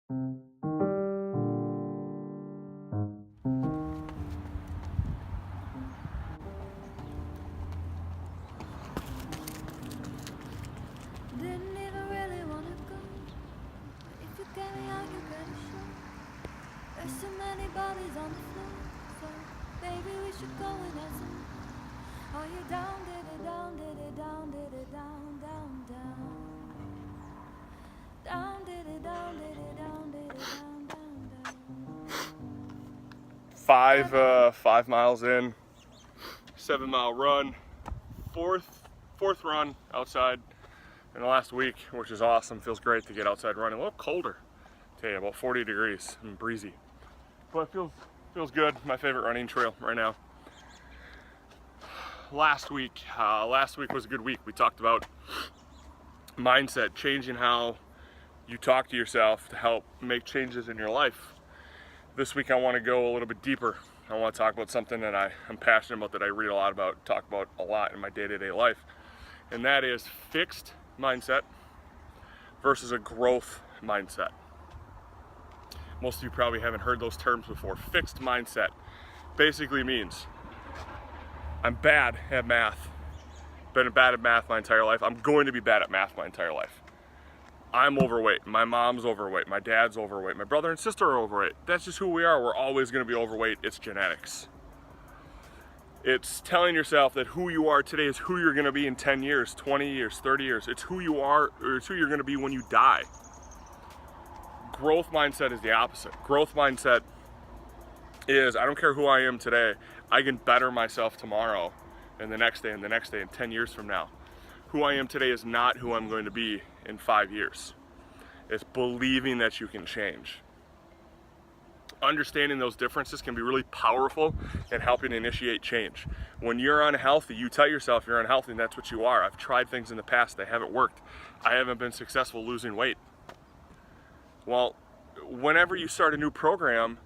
Didn't even really wanna go, but if you get me out, you better show. There's so many bodies on the floor, so baby we should go and have some. Are you down, did it down, did it down, did it down, down, down. Down, did it down, did it down, did it down, down, down. 5 miles in, 7-mile run, fourth run outside in the last week, which is awesome. Feels great to get outside running. A little colder, tell you, about 40 degrees and breezy, but it feels good. My favorite running trail right now. Last week was a good week. We talked about mindset, changing how you talk to yourself to help make changes in your life. This week I want to go a little bit deeper. I want to talk about something that I'm passionate about, that I read a lot about, talk about a lot in my day-to-day life, and that is fixed mindset versus a growth mindset. Most of you probably haven't heard those terms before. Fixed mindset basically means I'm bad at math. Been bad at math my entire life. I'm going to be bad at math my entire life. I'm overweight. My mom's overweight. My dad's overweight. My brother and sister are overweight. That's just who we are. We're always going to be overweight. It's genetics. It's telling yourself that who you are today is who you're going to be in 10 years, 20 years, 30 years. It's who you are, or it's who you're going to be when you die. Growth mindset is the opposite. Growth mindset is, I don't care who I am today, I can better myself tomorrow and the next day and the next day and 10 years from now. Who I am today is not who I'm going to be in 5 years. It's believing that you can change. Understanding those differences can be really powerful in helping initiate change. When you're unhealthy, you tell yourself you're unhealthy, and that's what you are. I've tried things in the past, they haven't worked. I haven't been successful losing weight. Well, whenever you start a new program,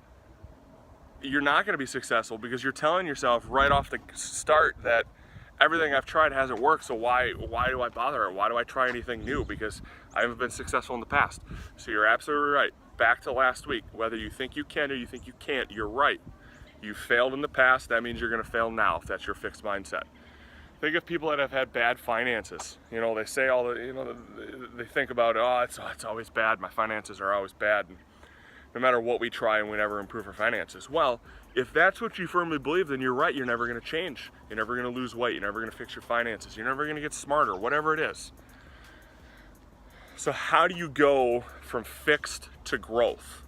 you're not going to be successful because you're telling yourself right off the start that everything I've tried hasn't worked, so why do I bother? Why do I try anything new? Because I haven't been successful in the past. So you're absolutely right. Back to last week, whether you think you can or you think you can't, you're right. You failed in the past, that means you're going to fail now if that's your fixed mindset. Think of people that have had bad finances. You know, they say all the, you know, they think about, oh, it's always bad. My finances are always bad. And no matter what we try, and we never improve our finances. Well, if that's what you firmly believe, then you're right. You're never going to change. You're never going to lose weight. You're never going to fix your finances. You're never going to get smarter, whatever it is. So how do you go from fixed to growth?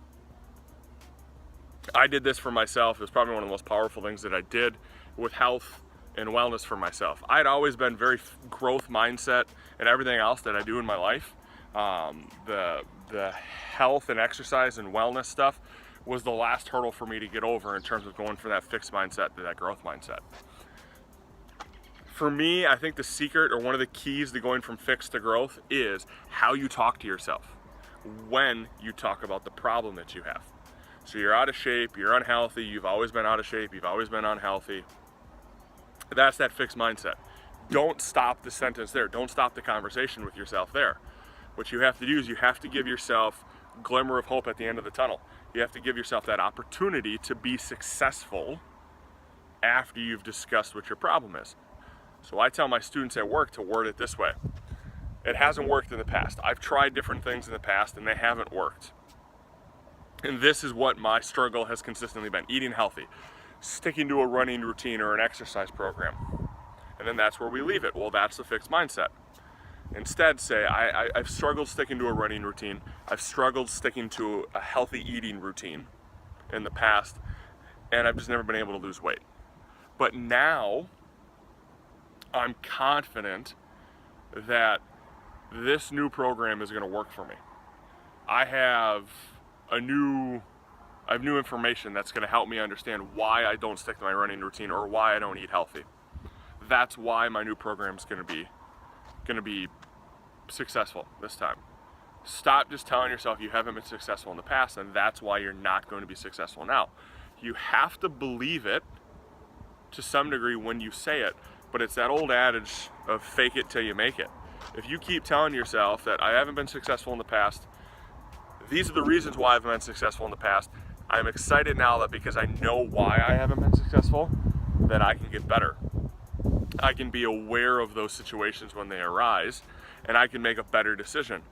I did this for myself. It was probably one of the most powerful things that I did with health and wellness for myself. I'd always been very growth mindset and everything else that I do in my life. The health and exercise and wellness stuff was the last hurdle for me to get over in terms of going from that fixed mindset to that growth mindset. For me, I think the secret, or one of the keys to going from fixed to growth, is how you talk to yourself when you talk about the problem that you have. So you're out of shape, you're unhealthy, you've always been out of shape, you've always been unhealthy. That's that fixed mindset. Don't stop the sentence there. Don't stop the conversation with yourself there. What you have to do is you have to give yourself a glimmer of hope at the end of the tunnel. You have to give yourself that opportunity to be successful after you've discussed what your problem is. So I tell my students at work to word it this way. It hasn't worked in the past. I've tried different things in the past and they haven't worked. And this is what my struggle has consistently been: eating healthy, sticking to a running routine or an exercise program. And then that's where we leave it. Well, that's the fixed mindset. Instead, say, I've struggled sticking to a running routine. I've struggled sticking to a healthy eating routine in the past, and I've just never been able to lose weight. But now, I'm confident that this new program is going to work for me. I have new information that's going to help me understand why I don't stick to my running routine or why I don't eat healthy. That's why my new program is going to be successful this time. Stop just telling yourself you haven't been successful in the past, and that's why you're not going to be successful now. You have to believe it to some degree when you say it, but it's that old adage of fake it till you make it. If you keep telling yourself that I haven't been successful in the past, These are the reasons why I've been successful in the past. I'm excited now that because I know why I haven't been successful, that I can get better. I can be aware of those situations when they arise, and I can make a better decision.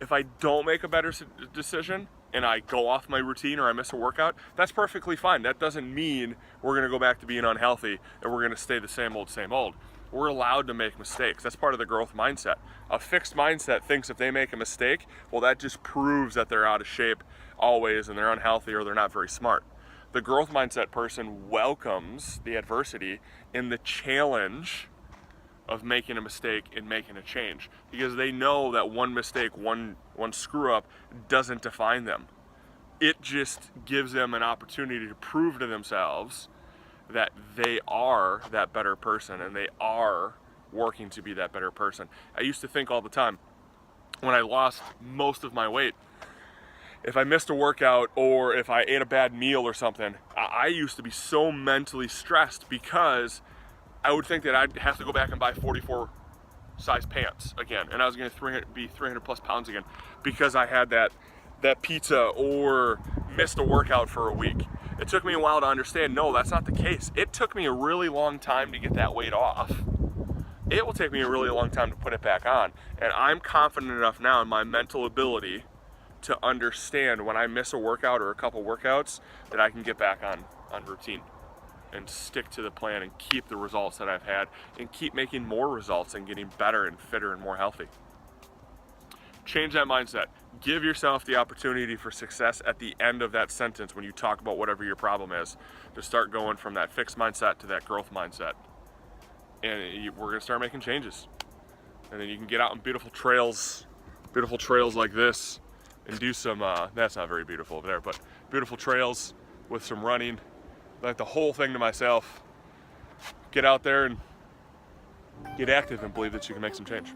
If I don't make a better decision and I go off my routine or I miss a workout, that's perfectly fine. That doesn't mean we're gonna go back to being unhealthy and we're gonna stay the same old, same old. We're allowed to make mistakes. That's part of the growth mindset. A fixed mindset thinks if they make a mistake, well, that just proves that they're out of shape always and they're unhealthy or they're not very smart. The growth mindset person welcomes the adversity and the challenge of making a mistake and making a change, because they know that one mistake, one screw up doesn't define them. It just gives them an opportunity to prove to themselves that they are that better person and they are working to be that better person. I used to think all the time when I lost most of my weight, if I missed a workout or if I ate a bad meal or something, I used to be so mentally stressed because I would think that I'd have to go back and buy 44 size pants again, and I was going to be 300 plus pounds again because I had that pizza or missed a workout for a week. It took me a while to understand, no, that's not the case. It took me a really long time to get that weight off. It will take me a really long time to put it back on, and I'm confident enough now in my mental ability to understand when I miss a workout or a couple workouts that I can get back on routine and stick to the plan and keep the results that I've had and keep making more results and getting better and fitter and more healthy. Change that mindset. Give yourself the opportunity for success at the end of that sentence when you talk about whatever your problem is, to start going from that fixed mindset to that growth mindset. And we're gonna start making changes. And then you can get out on beautiful trails like this and do some, that's not very beautiful over there, but beautiful trails with some running. Like the whole thing to myself. Get out there and get active and believe that you can make some change.